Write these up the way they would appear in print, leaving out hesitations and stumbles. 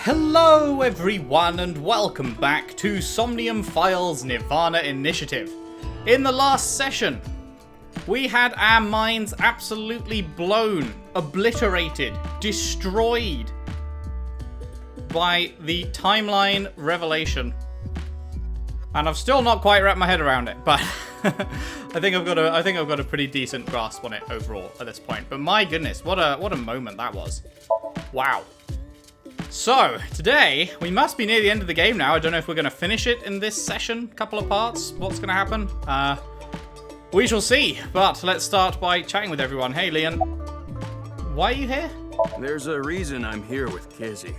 Hello everyone and welcome back to Somnium Files Nirvana Initiative. In the last session, we had our minds absolutely blown, obliterated, destroyed by the timeline revelation. And I've still not quite wrapped my head around it, but I think I've got a pretty decent grasp on it overall at this point. But my goodness, what a moment that was. Wow. So, today, we must be near the end of the game now. I don't know if we're going to finish it in this session, couple of parts. What's going to happen? We shall see. But let's start by chatting with everyone. Hey, Leon. Why are you here? There's a reason I'm here with Kizzy.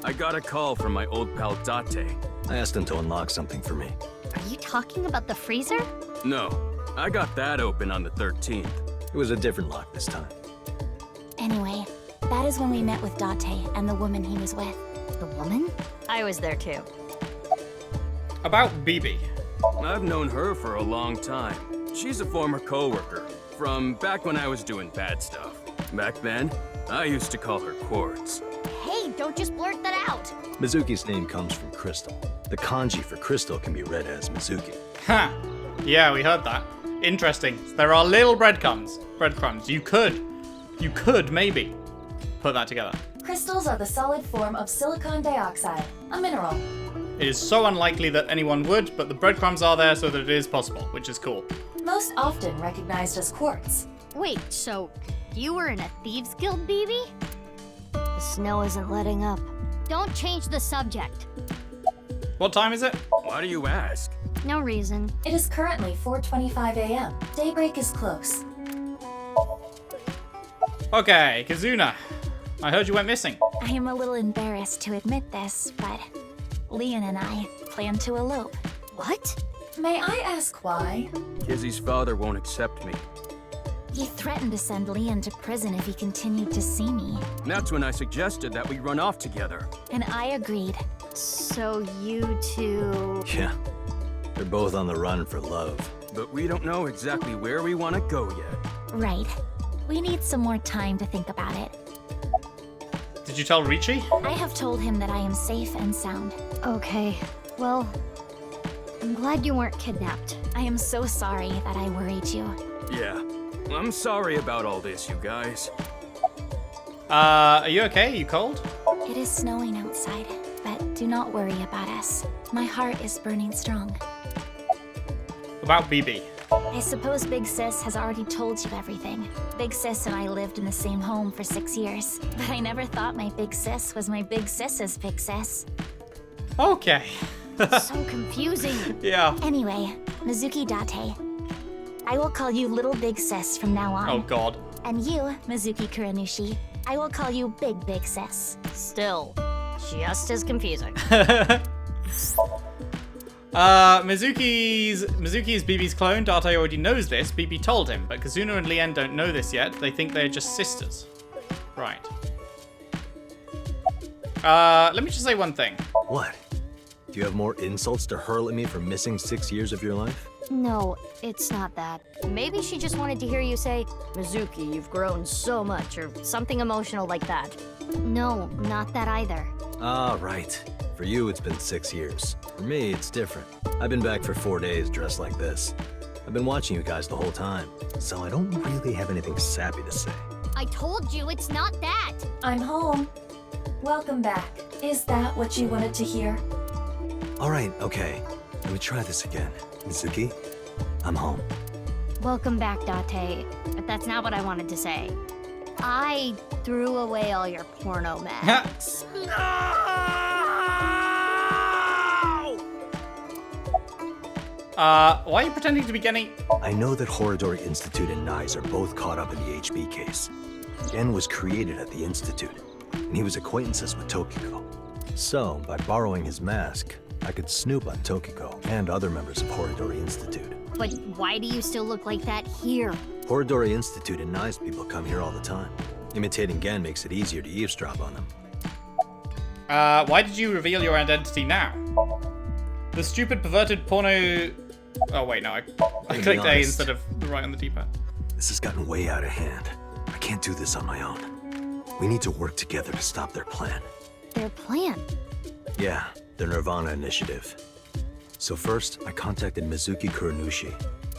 I got a call from my old pal Date. I asked him to unlock something for me. Are you talking about the freezer? No, I got that open on the 13th. It was a different lock this time. Anyway, that is when we met with Date and the woman he was with. The woman? I was there too. About BB. I've known her for a long time. She's a former co-worker from back when I was doing bad stuff. Back then, I used to call her Quartz. Hey, don't just blurt that out. Mizuki's name comes from crystal. The kanji for crystal can be read as Mizuki. Ha! Yeah, we heard that. Interesting. There are little breadcrumbs. You could maybe put that together. Crystals are the solid form of silicon dioxide, a mineral. It is so unlikely that anyone would, but the breadcrumbs are there so that it is possible, which is cool. Most often recognized as quartz. Wait, so you were in a Thieves Guild, BB? The snow isn't letting up. Don't change the subject. What time is it? Why do you ask? No reason. It is currently 4:25 a.m. Daybreak is close. Okay, Kazuna. I heard you went missing. I am a little embarrassed to admit this, but Leon and I plan to elope. What? May I ask why? Kizzy's father won't accept me. He threatened to send Leon to prison if he continued to see me. That's when I suggested that we run off together. And I agreed. So you two... Yeah, they're both on the run for love. But we don't know exactly where we want to go yet. Right. We need some more time to think about it. Did you tell Ryuki? I have told him that I am safe and sound. Okay, well, I'm glad you weren't kidnapped. I am so sorry that I worried you. Yeah, I'm sorry about all this, you guys. Are you okay? Are you cold? It is snowing outside, but do not worry about us. My heart is burning strong. About BB. I suppose Big Sis has already told you everything. Big Sis and I lived in the same home for 6 years, but I never thought my Big Sis was my Big Sis's Big Sis. Okay. So confusing. Yeah. Anyway, Mizuki Date. I will call you Little Big Sis from now on. Oh god. And you, Mizuki Kuranushi, I will call you Big Sis. Still, just as confusing. Mizuki's BB's clone. Date already knows this. BB told him, but Kazuna and Lien don't know this yet. They think they're just sisters. Right. Let me just say one thing. What? Do you have more insults to hurl at me for missing 6 years of your life? No, it's not that. Maybe she just wanted to hear you say, Mizuki, you've grown so much, or something emotional like that. No, not that either. Ah, right. For you, it's been 6 years. For me, it's different. I've been back for 4 days dressed like this. I've been watching you guys the whole time, so I don't really have anything sappy to say. I told you it's not that. I'm home. Welcome back. Is that what you wanted to hear? All right, okay. Let me try this again. Mizuki, I'm home. Welcome back, Date. But that's not what I wanted to say. I threw away all your porno mags. Why are you pretending to be getting... I know that Horodori Institute and Nyes are both caught up in the HB case. Gen was created at the Institute, and he was acquaintances with Tokiko. So, by borrowing his mask, I could snoop on Tokiko and other members of Horodori Institute. But why do you still look like that here? Horodori Institute and Nyes people come here all the time. Imitating Gen makes it easier to eavesdrop on them. Why did you reveal your identity now? The stupid perverted porno... Oh wait, no, I clicked A instead of the right on the D-pad. This has gotten way out of hand. I can't do this on my own. We need to work together to stop their plan. Their plan. Yeah, the Nirvana Initiative. So first, I contacted Mizuki Kurunushi.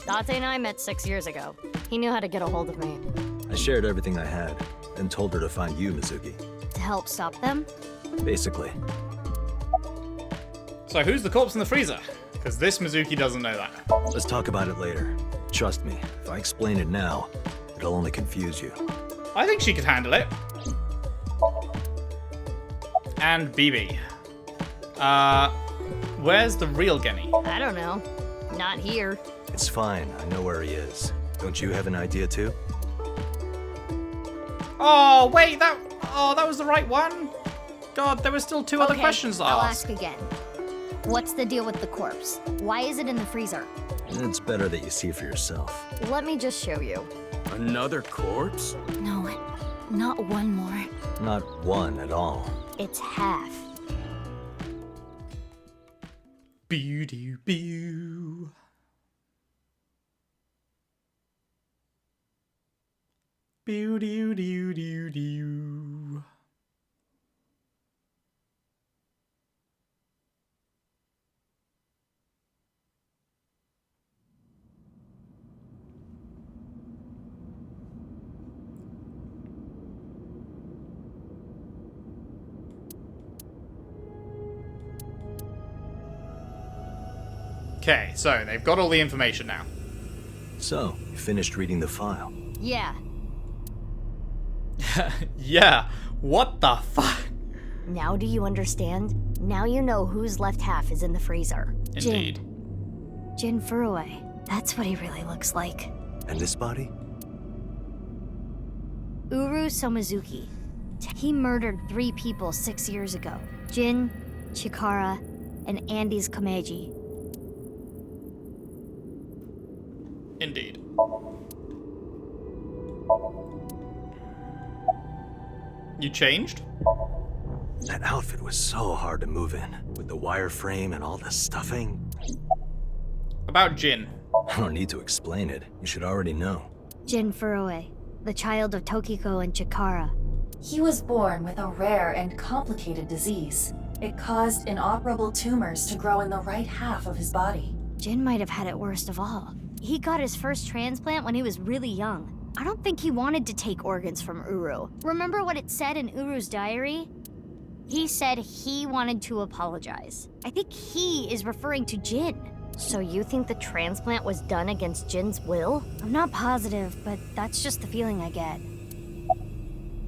Date and I met 6 years ago. He knew how to get a hold of me. I shared everything I had, and told her to find you, Mizuki. To help stop them? Basically. So who's the corpse in the freezer? Because this Mizuki doesn't know that. Let's talk about it later. Trust me, if I explain it now, it'll only confuse you. I think she could handle it. And BB. Where's the real Genny? I don't know. Not here. It's fine, I know where he is. Don't you have an idea too? Oh, wait, that was the right one? God, there were still two other questions to I'll ask. ask again. What's the deal with the corpse? Why is it in the freezer? It's better that you see for yourself. Let me just show you. Another corpse? No, not one more. Not one at all. It's half. Beau-doo-beau. Beau-doo-doo-doo-doo. Okay, so they've got all the information now. So, you finished reading the file. Yeah. Yeah, what the fuck? Now do you understand? Now you know whose left half is in the freezer. Indeed. Jin Furue. That's what he really looks like. And this body? Uru Somizuki. He murdered 3 people 6 years ago. Jin, Chikara, and Andy's Komeiji. Indeed. You changed? That outfit was so hard to move in, with the wireframe and all the stuffing. About Jin. I don't need to explain it. You should already know. Jin Furue, the child of Tokiko and Chikara. He was born with a rare and complicated disease. It caused inoperable tumors to grow in the right half of his body. Jin might have had it worst of all. He got his first transplant when he was really young. I don't think he wanted to take organs from Uru. Remember what it said in Uru's diary? He said he wanted to apologize. I think he is referring to Jin. So you think the transplant was done against Jin's will? I'm not positive, but that's just the feeling I get.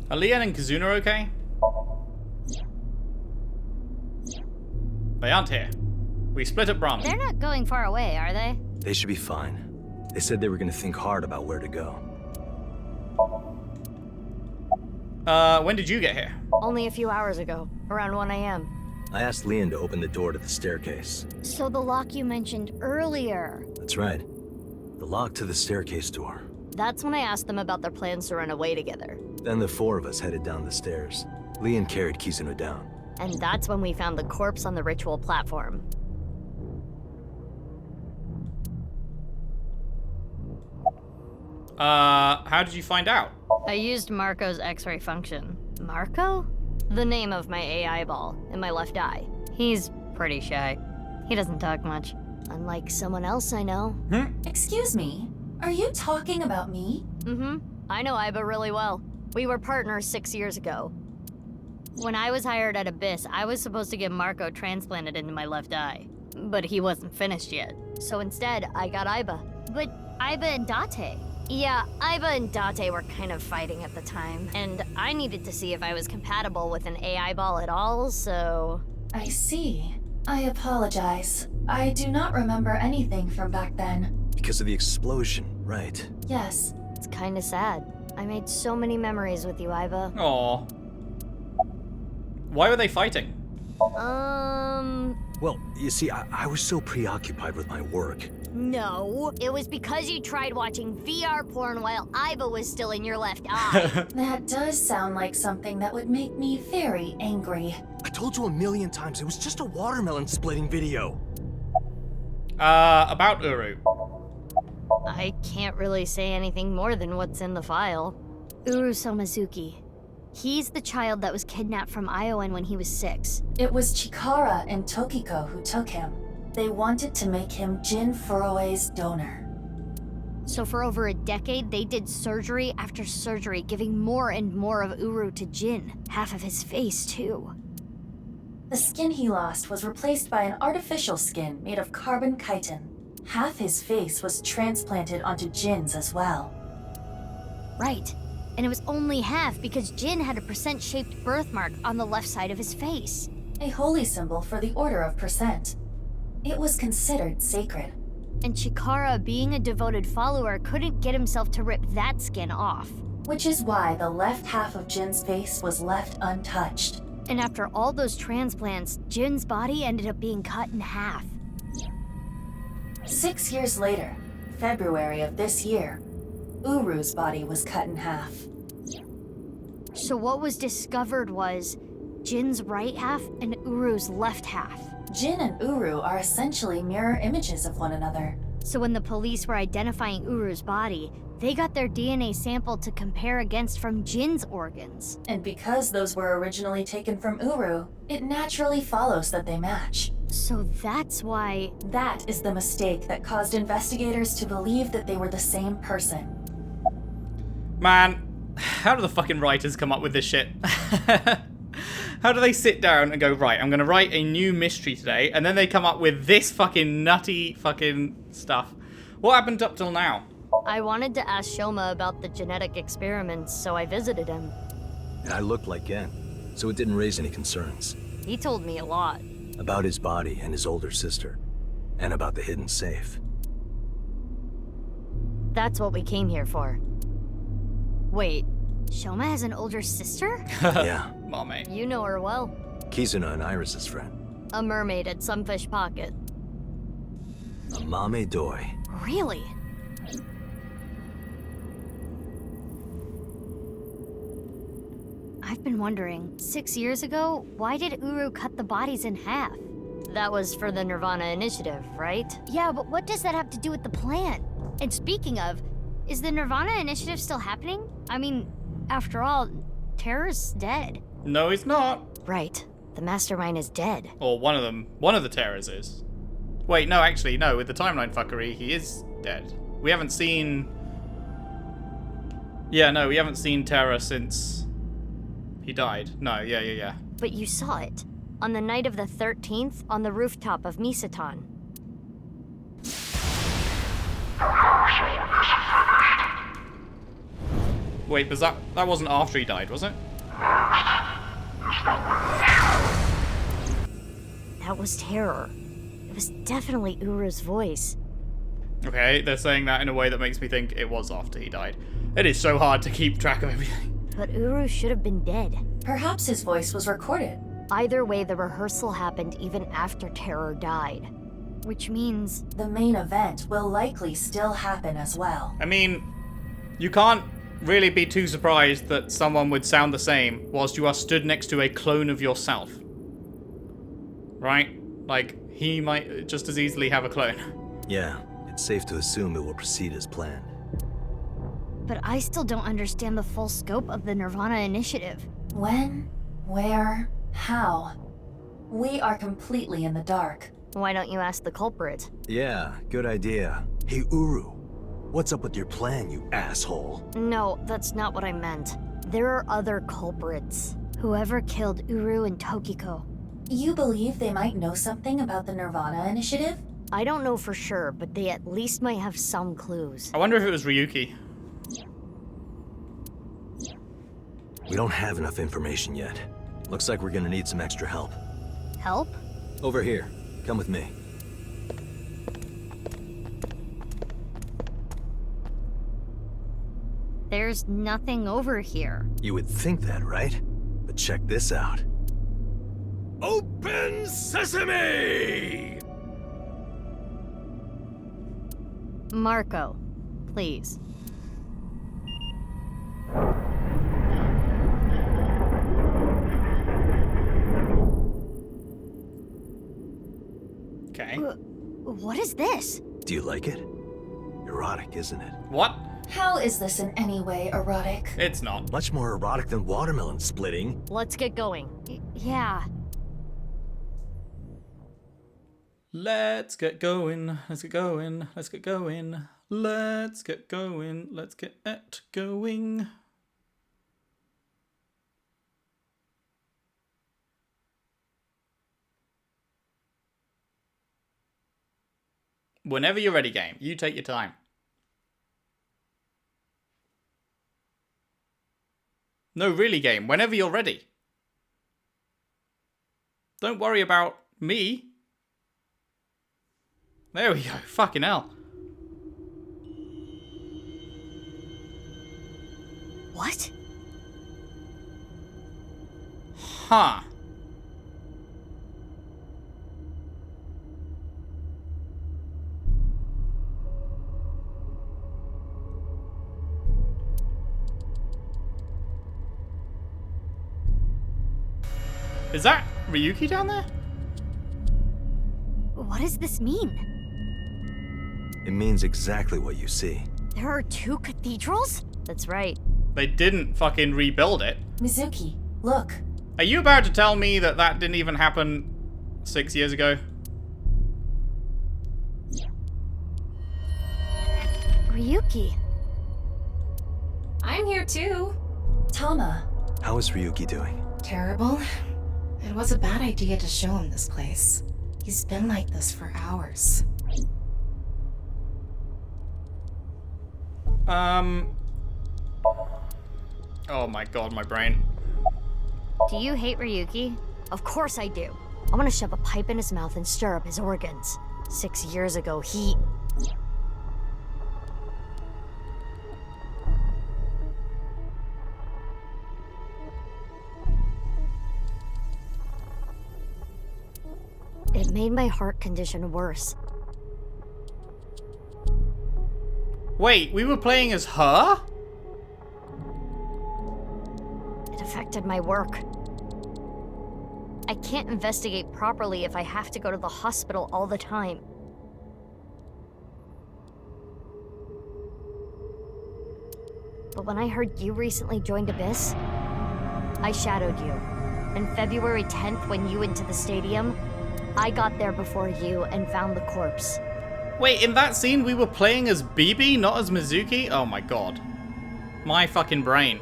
Are Leon and Kazuna okay? They aren't here. We split at Brahman. They're not going far away, are they? They should be fine. They said they were gonna think hard about where to go. When did you get here? Only a few hours ago, around 1 a.m. I asked Leon to open the door to the staircase. So the lock you mentioned earlier. That's right. The lock to the staircase door. That's when I asked them about their plans to run away together. Then the 4 of us headed down the stairs. Leon carried Kizuno down. And that's when we found the corpse on the ritual platform. How did you find out? I used Marco's X-ray function. Marco? The name of my AI ball in my left eye. He's pretty shy. He doesn't talk much. Unlike someone else I know. Excuse me, are you talking about me? Mm-hmm. I know Aiba really well. We were partners 6 years ago. When I was hired at Abyss, I was supposed to get Marco transplanted into my left eye. But he wasn't finished yet. So instead, I got Aiba. But Aiba and Date? Yeah, Aiba and Date were kind of fighting at the time. And I needed to see if I was compatible with an AI ball at all, so... I see. I apologize. I do not remember anything from back then. Because of the explosion, right? Yes. It's kinda sad. I made so many memories with you, Aiba. Aww. Why were they fighting? Well, you see, I was so preoccupied with my work. No. It was because you tried watching VR porn while Aiba was still in your left eye. That does sound like something that would make me very angry. I told you a million times, it was just a watermelon splitting video. About Uru. I can't really say anything more than what's in the file. Uru Somizuki. He's the child that was kidnapped from Iowan when he was 6. It was Chikara and Tokiko who took him. They wanted to make him Jin Furue's donor. So for over a decade, they did surgery after surgery, giving more and more of Uru to Jin. Half of his face, too. The skin he lost was replaced by an artificial skin made of carbon chitin. Half his face was transplanted onto Jin's as well. Right. And it was only half because Jin had a percent-shaped birthmark on the left side of his face. A holy symbol for the Order of Percent. It was considered sacred. And Chikara, being a devoted follower, couldn't get himself to rip that skin off. Which is why the left half of Jin's face was left untouched. And after all those transplants, Jin's body ended up being cut in half. 6 years later, February of this year, Uru's body was cut in half. So what was discovered was Jin's right half and Uru's left half. Jin and Uru are essentially mirror images of one another. So when the police were identifying Uru's body, they got their DNA sample to compare against from Jin's organs. And because those were originally taken from Uru, it naturally follows that they match. So that's why... That is the mistake that caused investigators to believe that they were the same person. Man, how do the fucking writers come up with this shit? How do they sit down and go, right, I'm going to write a new mystery today, and then they come up with this fucking nutty fucking stuff? What happened up till now? I wanted to ask Shoma about the genetic experiments, so I visited him. And I looked like Gen, so it didn't raise any concerns. He told me a lot. About his body and his older sister, and about the hidden safe. That's what we came here for. Wait, Shoma has an older sister? Yeah. Mommy. You know her well. Kizuna and Iris's friend. A mermaid at Sunfish Pocket. A mame doi. Really? I've been wondering, 6 years ago, why did Uru cut the bodies in half? That was for the Nirvana Initiative, right? Yeah, but what does that have to do with the plan? And speaking of, is the Nirvana Initiative still happening? I mean, after all, Terror's dead. No, he's not. Right. The mastermind is dead. Or one of them. One of the terrors is. Wait, no, actually, no. With the timeline fuckery, he is dead. We haven't seen... Yeah, no, we haven't seen Terra since... he died. No, yeah. But you saw it. On the night of the 13th, on the rooftop of Misaton. Wait, was that wasn't after he died, was it? That was Terror. It was definitely Uru's voice. Okay, they're saying that in a way that makes me think it was after he died. It is so hard to keep track of everything. But Uru should have been dead. Perhaps his voice was recorded. Either way, the rehearsal happened even after Terror died. Which means... The main event will likely still happen as well. I mean, you can't really be too surprised that someone would sound the same whilst you are stood next to a clone of yourself. Right? Like, he might just as easily have a clone. Yeah, it's safe to assume it will proceed as planned. But I still don't understand the full scope of the Nirvana Initiative. When? Where? How? We are completely in the dark. Why don't you ask the culprit? Yeah, good idea. Hey, Uru, what's up with your plan, you asshole? No, that's not what I meant. There are other culprits. Whoever killed Uru and Tokiko. You believe they might know something about the Nirvana Initiative? I don't know for sure, but they at least might have some clues. I wonder if it was Ryuki. We don't have enough information yet. Looks like we're gonna need some extra help. Help? Over here. Come with me. There's nothing over here. You would think that, right? But check this out. Open sesame! Marco, please. Okay. What is this? Do you like it? Erotic, isn't it? What? How is this in any way erotic? It's not. Much more erotic than watermelon splitting. Let's get going. Yeah. Let's get going. Let's get going. Let's get going. Let's get going. Let's get it going. Whenever you're ready, game. You take your time. No, really, game. Whenever you're ready. Don't worry about me. There we go. Fucking hell. What? Huh. Is that Ryuki down there? What does this mean? It means exactly what you see. There are 2 cathedrals? That's right. They didn't fucking rebuild it. Mizuki, look. Are you about to tell me that that didn't even happen 6 years ago? Ryuki. I'm here too. Tama. How is Ryuki doing? Terrible. It was a bad idea to show him this place. He's been like this for hours. Oh my god, my brain. Do you hate Ryuki? Of course I do. I want to shove a pipe in his mouth and stir up his organs. 6 years ago, he... It made my heart condition worse. Wait, we were playing as her? It affected my work. I can't investigate properly if I have to go to the hospital all the time. But when I heard you recently joined Abyss, I shadowed you. And February 10th, when you went to the stadium, I got there before you and found the corpse. Wait, in that scene we were playing as BB, not as Mizuki? Oh my god. My fucking brain.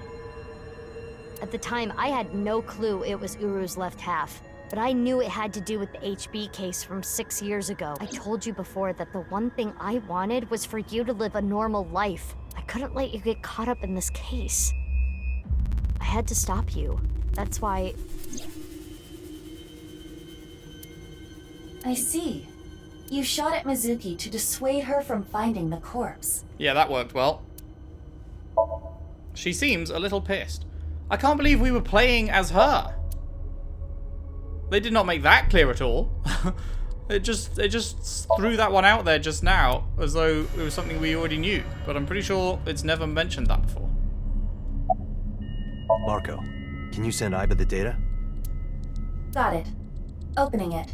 At the time, I had no clue it was Uru's left half, but I knew it had to do with the HB case from 6 years ago. I told you before that the one thing I wanted was for you to live a normal life. I couldn't let you get caught up in this case. I had to stop you. That's why... I see. You shot at Mizuki to dissuade her from finding the corpse. Yeah, that worked well. She seems a little pissed. I can't believe we were playing as her. They did not make that clear at all. It just threw that one out there just now as though it was something we already knew, but I'm pretty sure it's never mentioned that before. Marco, can you send Aiba the data? Got it. Opening it.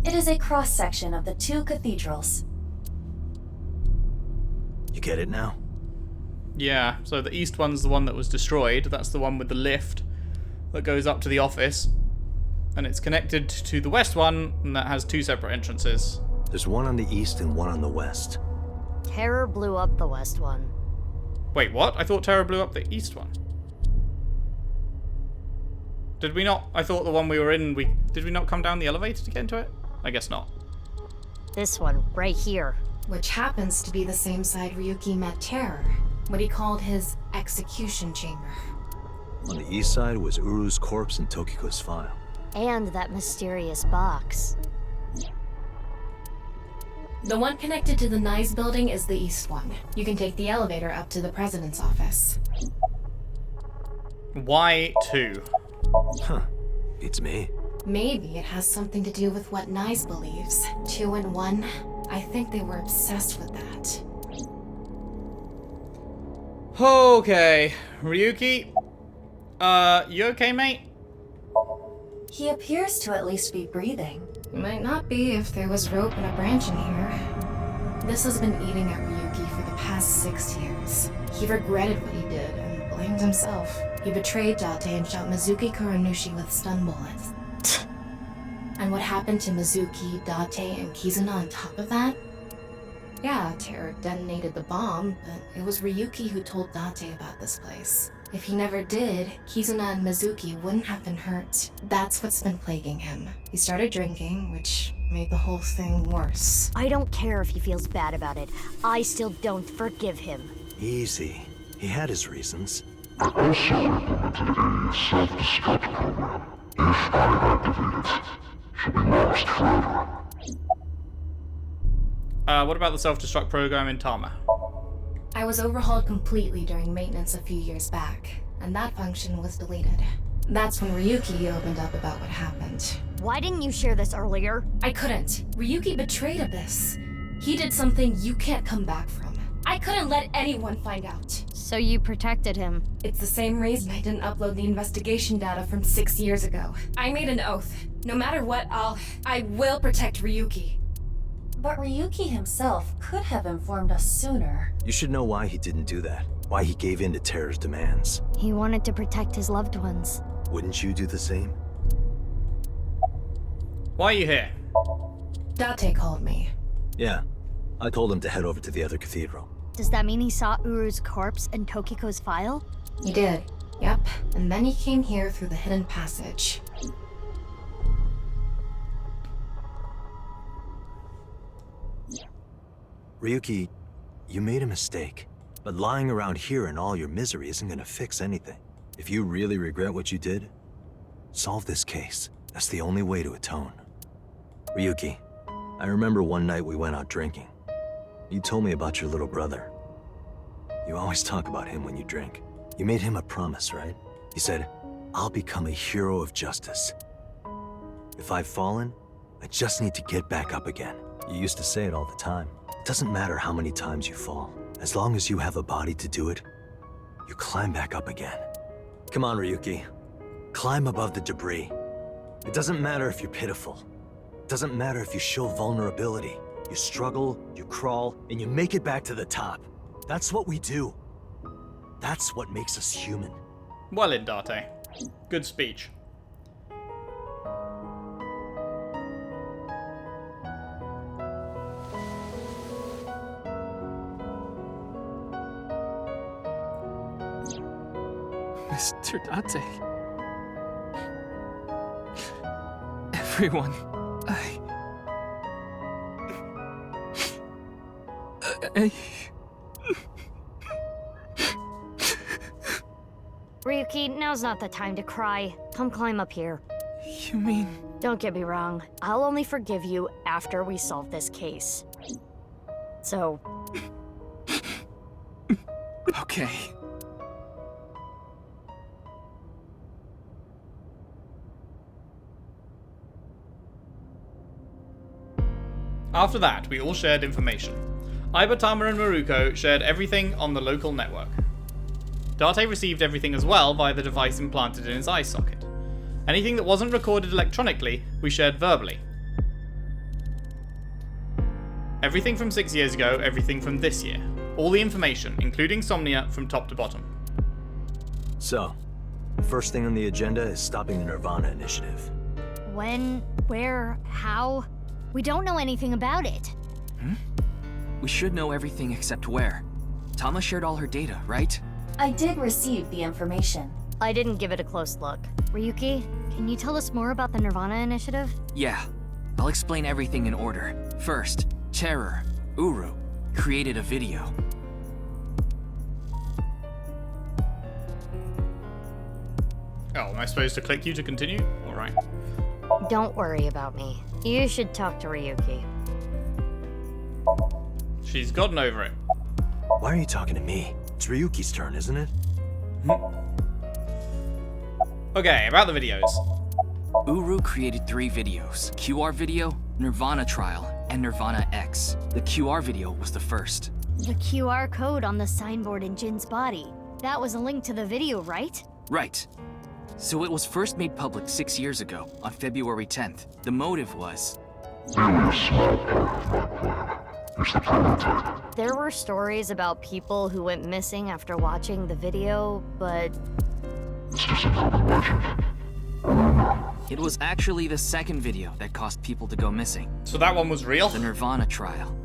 It is a cross-section of the 2 cathedrals. You get it now? Yeah, so the east one's the one that was destroyed. That's the one with the lift that goes up to the office. And it's connected to the west one, and that has 2 separate entrances. There's one on the east and one on the west. Terror blew up the west one. Wait, what? I thought Terror blew up the east one. Did we not? I thought the one we were in, did we not come down the elevator to get into it? I guess not. This one, right here. Which happens to be the same side Ryuki met Terror, what he called his execution chamber. On the east side was Uru's corpse and Tokiko's file. And that mysterious box. The one connected to the Nyes building is the east one. You can take the elevator up to the president's office. Why 2? Huh. Beats me. Maybe it has something to do with what Nyes believes. 2 and 1. I think they were obsessed with that. Okay, Ryuki. You okay, mate? He appears to at least be breathing. Might not be if there was rope and a branch in here. This has been eating at Ryuki for the past 6 years. He regretted what he did and blamed himself. He betrayed Date and shot Mizuki Kuranushi with stun bullets. And what happened to Mizuki, Date, and Kizuna on top of that? Yeah, Terror detonated the bomb, but it was Ryuki who told Date about this place. If he never did, Kizuna and Mizuki wouldn't have been hurt. That's what's been plaguing him. He started drinking, which made the whole thing worse. I don't care if he feels bad about it. I still don't forgive him. Easy. He had his reasons. I also implemented a self-destruct program. If I activate it, she'll be lost forever. What about the self-destruct program in Tama? I was overhauled completely during maintenance a few years back, and that function was deleted. That's when Ryuki opened up about what happened. Why didn't you share this earlier? I couldn't. Ryuki betrayed Abyss. He did something you can't come back from. I couldn't let anyone find out. So you protected him. It's the same reason I didn't upload the investigation data from 6 years ago. I made an oath. No matter what, I will protect Ryuki. But Ryuki himself could have informed us sooner. You should know why he didn't do that. Why he gave in to Terror's demands. He wanted to protect his loved ones. Wouldn't you do the same? Why are you here? Date called me. Yeah. I told him to head over to the other cathedral. Does that mean he saw Uru's corpse and Tokiko's file? He did. Yep. And then he came here through the hidden passage. Ryuki, you made a mistake. But lying around here in all your misery isn't gonna fix anything. If you really regret what you did, solve this case. That's the only way to atone. Ryuki, I remember one night we went out drinking. You told me about your little brother. You always talk about him when you drink. You made him a promise, right? You said, I'll become a hero of justice. If I've fallen, I just need to get back up again. You used to say it all the time. It doesn't matter how many times you fall. As long as you have a body to do it, you climb back up again. Come on, Ryuki. Climb above the debris. It doesn't matter if you're pitiful. It doesn't matter if you show vulnerability. You struggle, you crawl, and you make it back to the top. That's what we do. That's what makes us human. Well in, Date. Good speech. Mr. Date. Everyone, Ryuki, now's not the time to cry. Come climb up here. You mean... Don't get me wrong. I'll only forgive you after we solve this case. So... Okay. After that, we all shared information. Aiba, Tama, and Maruko shared everything on the local network. Date received everything as well via the device implanted in his eye socket. Anything that wasn't recorded electronically, we shared verbally. Everything from 6 years ago, everything from this year. All the information, including Somnia, from top to bottom. So, first thing on the agenda is stopping the Nirvana Initiative. When? Where? How? We don't know anything about it. We should know everything except where. Tama shared all her data, right? I did receive the information. I didn't give it a close look. Ryuki, can you tell us more about the Nirvana Initiative? Yeah. I'll explain everything in order. First, Terror, Uru, created a video. Oh, am I supposed to click you to continue? Alright. Don't worry about me. You should talk to Ryuki. She's gotten over it. Why are you talking to me? It's Ryuki's turn, isn't it? Okay, about the videos. Uru created 3 videos. QR video, Nirvana Trial, and Nirvana X. The QR video was the first. The QR code on the signboard in Jin's body. That was a link to the video, right? Right. So it was first made public 6 years ago, on February 10th. The motive was... Merely a small part of my plan. It's the prototype. There were stories about people who went missing after watching the video, but It's just an urban legend. It was actually the second video that caused people to go missing. So that one was real? The Nirvana trial.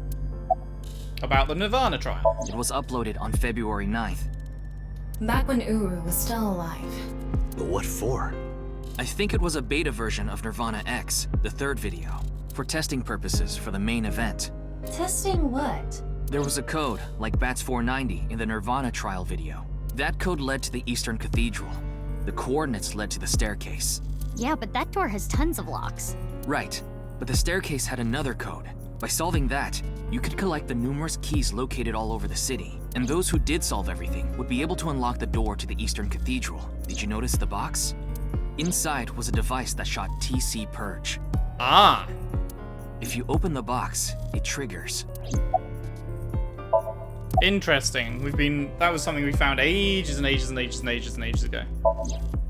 About the Nirvana trial. It was uploaded on February 9th. Back when Uru was still alive. But what for? I think it was a beta version of Nirvana X, the third video, for testing purposes for the main event. Testing what? There was a code, like BATS 490 in the Nirvana trial video. That code led to the Eastern Cathedral. The coordinates led to the staircase. yeah, but that door has tons of locks. Right, but the staircase had another code. By solving that, you could collect the numerous keys located all over the city, and those who did solve everything would be able to unlock the door to the Eastern Cathedral. Did you notice the box? Inside was a device that shot TC Purge. Ah. If you open the box, it triggers. Interesting. That was something we found ages and ages and ages and ages and ages ago.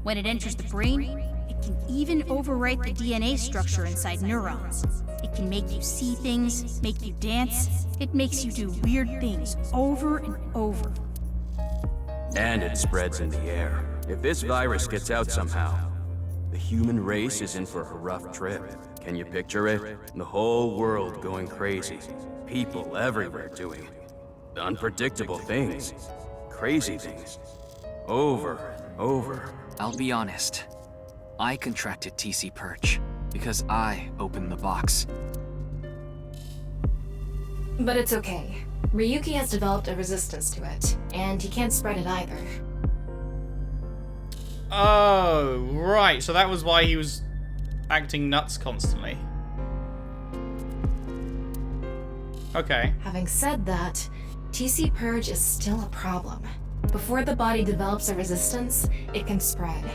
When it enters the brain, it can even overwrite the DNA structure inside neurons. It can make you see things, make you dance. It makes you do weird things over and over. And it spreads in the air. If this virus gets out somehow, the human race is in for a rough trip. Can you picture it? The whole world going crazy. People everywhere doing unpredictable things. Crazy things. Over and over. I'll be honest. I contracted TC Purge because I opened the box. But it's okay. Ryuki has developed a resistance to it, and he can't spread it either. Oh, right. So that was why he was acting nuts constantly. Okay. Having said that, TC Purge is still a problem. Before the body develops a resistance, it can spread.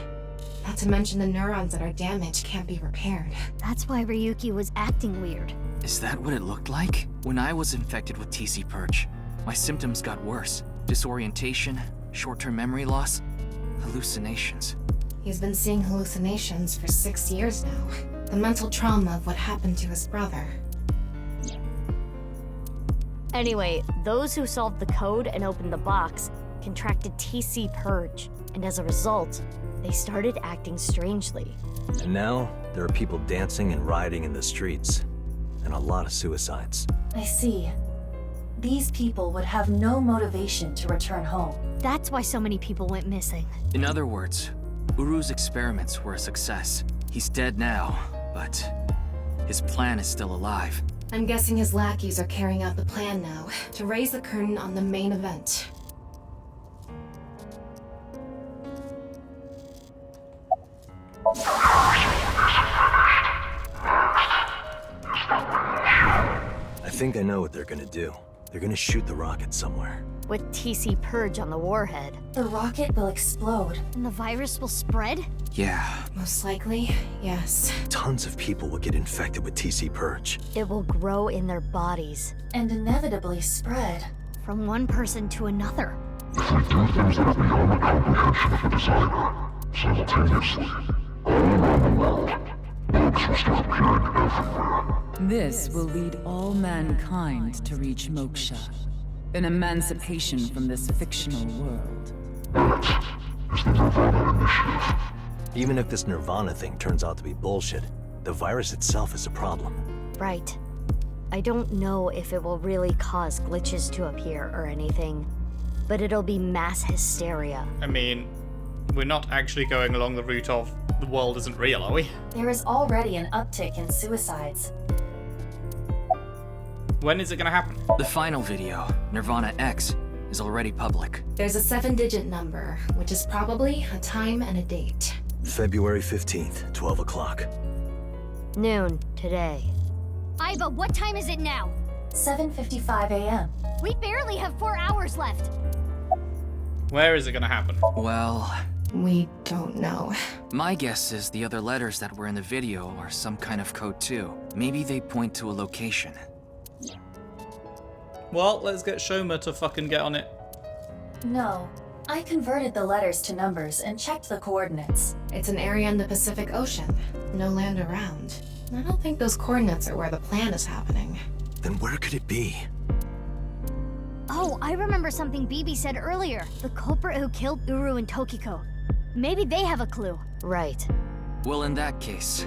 Not to mention the neurons that are damaged can't be repaired. That's why Ryuki was acting weird. Is that what it looked like? When I was infected with TC Purge, my symptoms got worse. Disorientation, short-term memory loss, hallucinations. He's been seeing hallucinations for 6 years now. The mental trauma of what happened to his brother. Anyway, those who solved the code and opened the box contracted TC Purge, and as a result, they started acting strangely. And now, there are people dancing and rioting in the streets. And a lot of suicides. I see. These people would have no motivation to return home. That's why so many people went missing. In other words, Uru's experiments were a success. He's dead now, but his plan is still alive. I'm guessing his lackeys are carrying out the plan now, to raise the curtain on the main event. I think I know what they're gonna do. They're gonna shoot the rocket somewhere. With TC Purge on the warhead. The rocket will explode. And the virus will spread? Yeah. Most likely, yes. Tons of people will get infected with TC Purge. It will grow in their bodies. And inevitably spread. From one person to another. If we do things that are beyond the comprehension of the designer, simultaneously, all around the world, bugs will start appearing everywhere. This will lead all mankind to reach moksha, an emancipation from this fictional world. That is the Nirvana Initiative. Even if this Nirvana thing turns out to be bullshit, the virus itself is a problem. Right. I don't know if it will really cause glitches to appear or anything, but it'll be mass hysteria. I mean, we're not actually going along the route of the world isn't real, are we? There is already an uptick in suicides. When is it gonna happen? The final video, Nirvana X, is already public. There's a 7-digit number, which is probably a time and a date. February 15th, 12 o'clock. Noon, today. Aiba, what time is it now? 7:55 a.m. We barely have 4 hours left. Where is it gonna happen? Well, We don't know. my guess is the other letters that were in the video are some kind of code too. Maybe they point to a location. Well, let's get Shoma to fucking get on it. No. I converted the letters to numbers and checked the coordinates. It's an area in the Pacific Ocean. No land around. I don't think those coordinates are where the plan is happening. Then where could it be? Oh, I remember something Bibi said earlier. The culprit who killed Uru and Tokiko. Maybe they have a clue. Right. Well, in that case,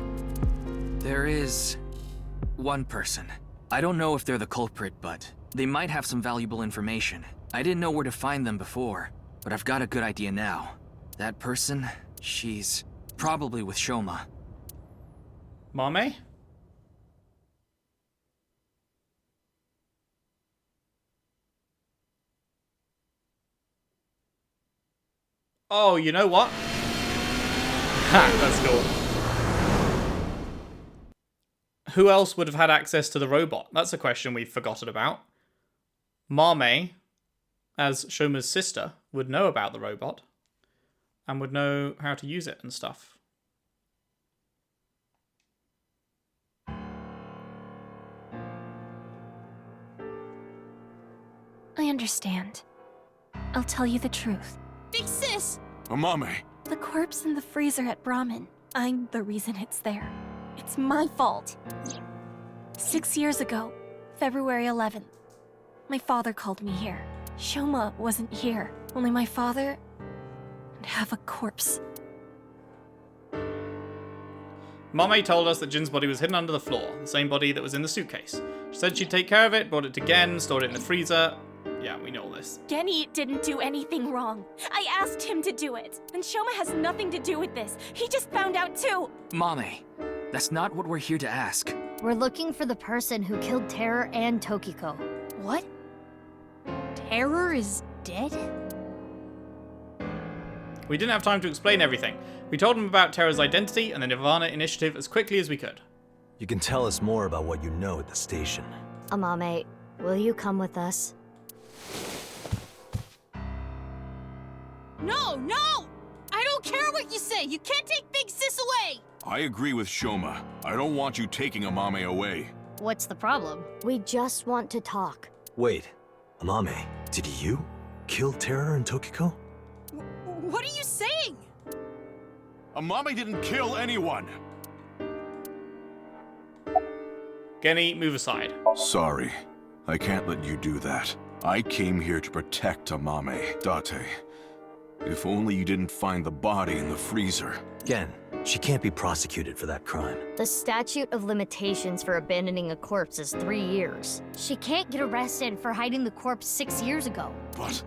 there is one person. I don't know if they're the culprit, but they might have some valuable information. I didn't know where to find them before, but I've got a good idea now. That person, she's probably with Shoma. Mame? Oh, you know what? Ha, that's cool. Who else would have had access to the robot? That's a question we've forgotten about. Mame, as Shoma's sister, would know about the robot and would know how to use it and stuff. I understand. I'll tell you the truth. Big sis! Amame! The corpse in the freezer at Brahmin. I'm the reason it's there. It's my fault. 6 years ago, February 11th, my father called me here. Shoma wasn't here. Only my father and half a corpse. Mame told us that Jin's body was hidden under the floor, the same body that was in the suitcase. She said she'd take care of it, brought it to Gen, stored it in the freezer. Yeah, we know all this. Genny didn't do anything wrong. I asked him to do it. And Shoma has nothing to do with this. He just found out too. Mame, that's not what we're here to ask. We're looking for the person who killed Terror and Tokiko. What? Terror is dead? We didn't have time to explain everything. We told him about Terra's identity and the Nirvana Initiative as quickly as we could. You can tell us more about what you know at the station. Amame, will you come with us? No, no! I don't care what you say! You can't take Big Sis away! I agree with Shoma. I don't want you taking Amame away. What's the problem? We just want to talk. Wait, Amame, did you kill Terror and Tokiko? What are you saying? Amame didn't kill anyone! Genny, move aside. Sorry. I can't let you do that. I came here to protect Amame. Date, if only you didn't find the body in the freezer. Gen, she can't be prosecuted for that crime. The statute of limitations for abandoning a corpse is 3 years. She can't get arrested for hiding the corpse 6 years ago. But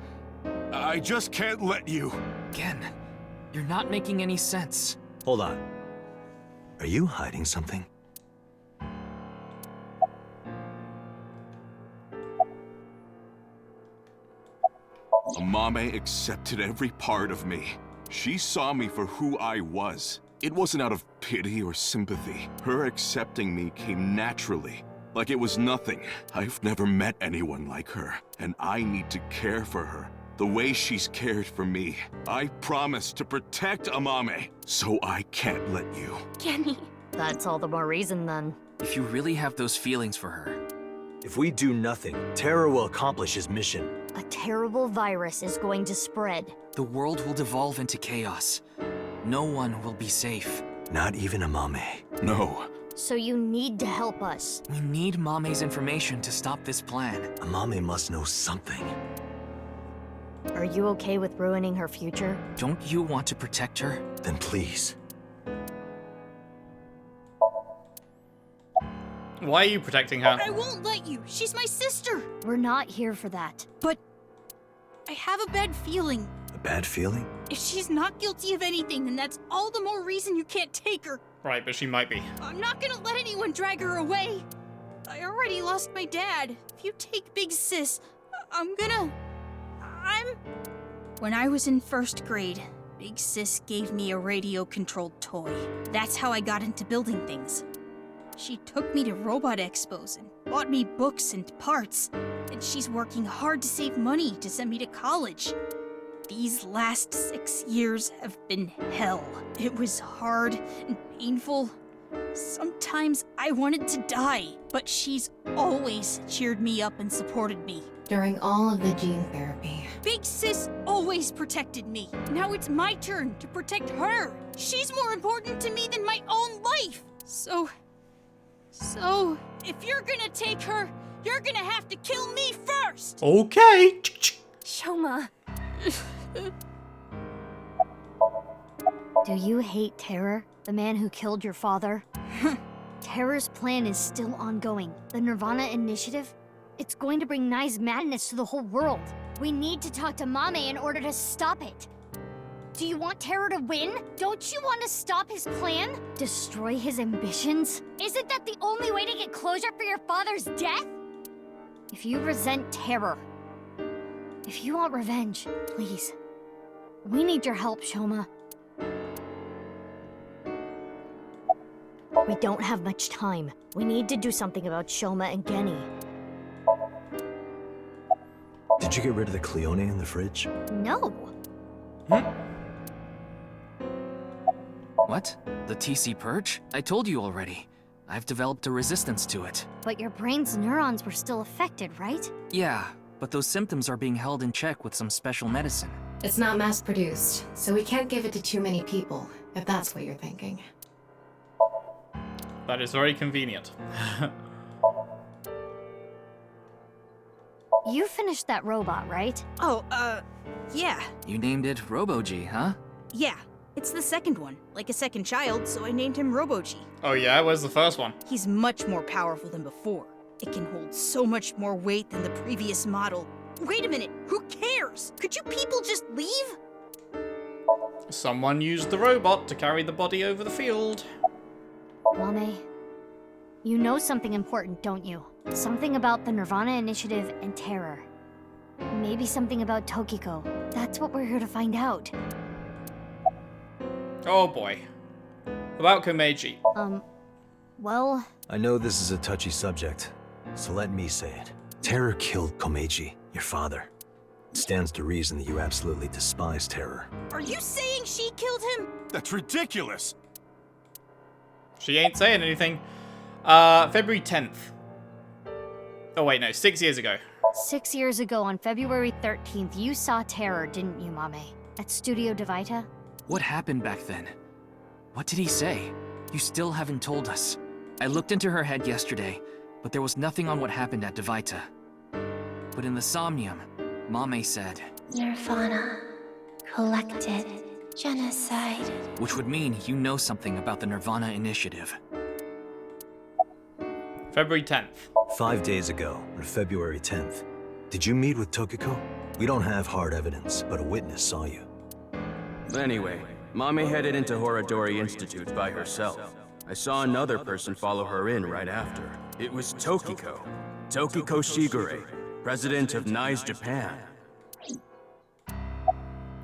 I just can't let you. Gen, you're not making any sense. Hold on. Are you hiding something? Amame accepted every part of me. She saw me for who I was. It wasn't out of pity or sympathy. Her accepting me came naturally, like it was nothing. I've never met anyone like her, and I need to care for her the way she's cared for me. I promise to protect Amame, so I can't let you. Genny. That's all the more reason then. If you really have those feelings for her, If we do nothing, Terror will accomplish his mission. A terrible virus is going to spread. the world will devolve into chaos. No one will be safe. Not even Amame. No. So you need to help us. We need Mame's information to stop this plan. Amame must know something. Are you okay with ruining her future? Don't you want to protect her? Then please. Why are you protecting her? I won't let you. She's my sister. We're not here for that. But I have a bad feeling. A bad feeling? If she's not guilty of anything, then that's all the more reason you can't take her. Right, but she might be. I'm not gonna let anyone drag her away. I already lost my dad. If you take Big Sis, When I was in first grade, Big Sis gave me a radio-controlled toy. That's how I got into building things. She took me to robot expos and bought me books and parts. And she's working hard to save money to send me to college. These last 6 years have been hell. It was hard and painful. Sometimes I wanted to die, but she's always cheered me up and supported me. During all of the gene therapy, Big Sis always protected me. Now it's my turn to protect her. She's more important to me than my own life. So, if you're gonna take her, You're gonna have to kill me first! Okay. Shoma. Do you hate Terror, the man who killed your father? Terror's plan is still ongoing. The Nirvana Initiative? It's going to bring Nai's madness to the whole world. We need to talk to Mame in order to stop it. Do you want Terror to win? Don't you want to stop his plan? Destroy his ambitions? Isn't that the only way to get closure for your father's death? If you resent Terror, if you want revenge, please. We need your help, Shoma. We don't have much time. We need to do something about Shoma and Genny. Did you get rid of the Cleone in the fridge? No. What? The TC Purge? I told you already. I've developed a resistance to it. But your brain's neurons were still affected, right? Yeah, but those symptoms are being held in check with some special medicine. It's not mass-produced, so we can't give it to too many people, if that's what you're thinking. That is very convenient. You finished that robot, right? Oh, yeah. You named it Robo-G, huh? Yeah. It's the second one, like a second child, so I named him Robo-G. Oh yeah, where's the first one? He's much more powerful than before. It can hold so much more weight than the previous model. Wait a minute, who cares? Could you people just leave? Someone used the robot to carry the body over the field. Mame, you know something important, don't you? Something about the Nirvana Initiative and Terror. Maybe something about Tokiko. That's what we're here to find out. Oh boy. About Komeiji. Well... I know this is a touchy subject, so let me say it. Terror killed Komeiji, your father. It stands to reason that you absolutely despise Terror. Are you saying she killed him? That's ridiculous! She ain't saying anything. February 10th. Oh wait, no, 6 years ago. 6 years ago on February 13th, you saw Terror, didn't you, Mame? At Studio Devita? What happened back then? What did he say? You still haven't told us. I looked into her head yesterday, but there was nothing on what happened at Devita. But in the Somnium, Mame said... Nirvana. Collected. Genocide. Which would mean you know something about the Nirvana Initiative. February 10th. 5 days ago, on February 10th, did you meet with Tokiko? We don't have hard evidence, but a witness saw you. Anyway, Mame headed into Horadori Institute by herself. I saw another person follow her in right after. It was Tokiko. Tokiko Shigure, president of Nai's Japan.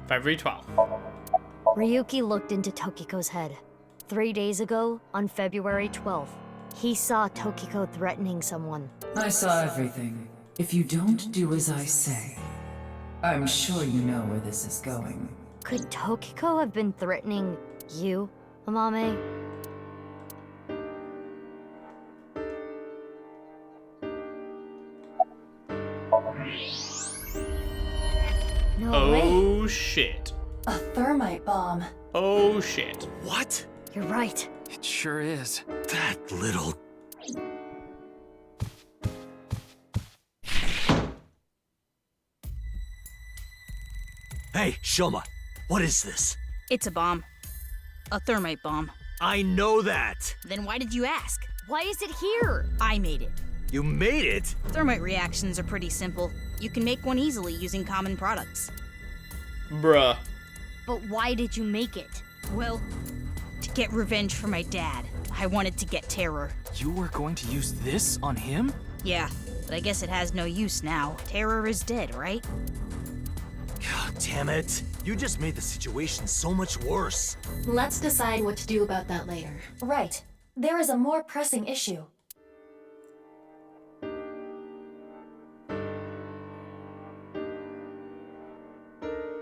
February 12th. Ryuki looked into Tokiko's head. 3 days ago, on February 12th, he saw Tokiko threatening someone. I saw everything. If you don't do as I say, I'm sure you know where this is going. Could Tokiko have been threatening you, Amame? No way. Oh shit. A thermite bomb. Oh shit. What? You're right. It sure is. That little... Hey, Shoma, what is this? It's a bomb. A thermite bomb. I know that! Then why did you ask? Why is it here? I made it. You made it? Thermite reactions are pretty simple. You can make one easily using common products. Bruh. But why did you make it? Well, to get revenge for my dad. I wanted to get Terror. You were going to use this on him? Yeah, but I guess it has no use now. Terror is dead, right? God damn it. You just made the situation so much worse. Let's decide what to do about that later. Right. There is a more pressing issue.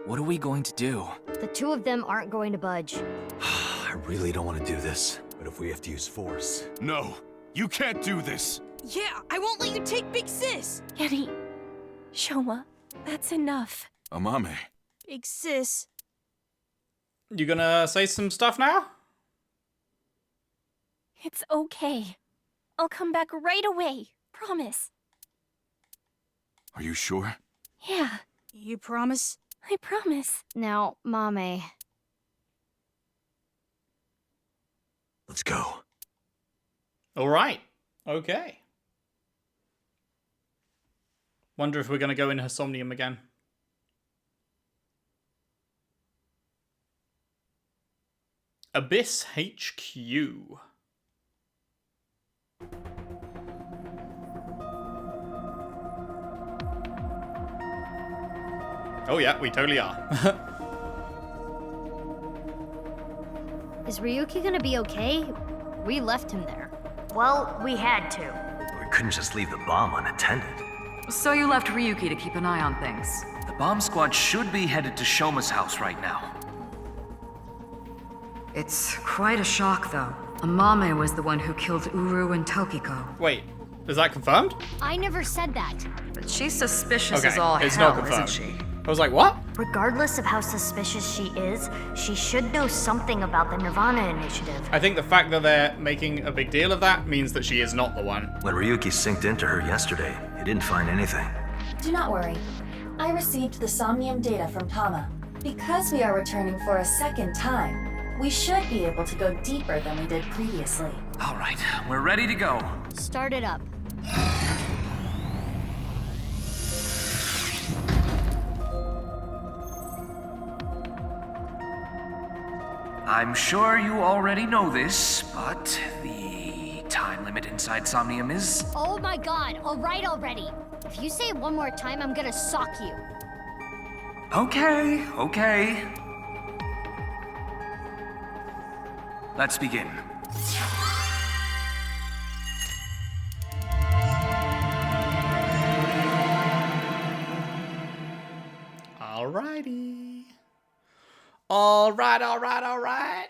What are we going to do? The two of them aren't going to budge. I really don't want to do this, but if we have to use force... No, you can't do this! Yeah, I won't let you take Big Sis! Genny. Shoma, that's enough. Amame. Big Sis. You gonna say some stuff now? It's okay. I'll come back right away. Promise. Are you sure? Yeah, You promise? I promise. Now, Mame. Let's go. All right. Okay. Wonder if we're going to go in her Somnium again. Abyss HQ. Oh yeah, we totally are. Is Ryuki gonna be okay? We left him there. Well, we had to. We couldn't just leave the bomb unattended. So you left Ryuki to keep an eye on things. The bomb squad should be headed to Shoma's house right now. It's quite a shock, though. Amame was the one who killed Uru and Tokiko. Wait, is that confirmed? I never said that. But she's suspicious Okay, as all it's hell, not confirmed. isn't she? I was like, what? Regardless of how suspicious she is, she should know something about the Nirvana Initiative. I think the fact that they're making a big deal of that means that she is not the one. When Ryuki synced into her yesterday, he didn't find anything. Do not worry. I received the Somnium data from Tama. Because we are returning for a second time, we should be able to go deeper than we did previously. All right, we're ready to go. Start it up. I'm sure you already know this, but the time limit inside Somnium is... Oh my god, alright already. If you say it one more time, I'm gonna sock you. Okay, okay. Let's begin. Alrighty. Alright.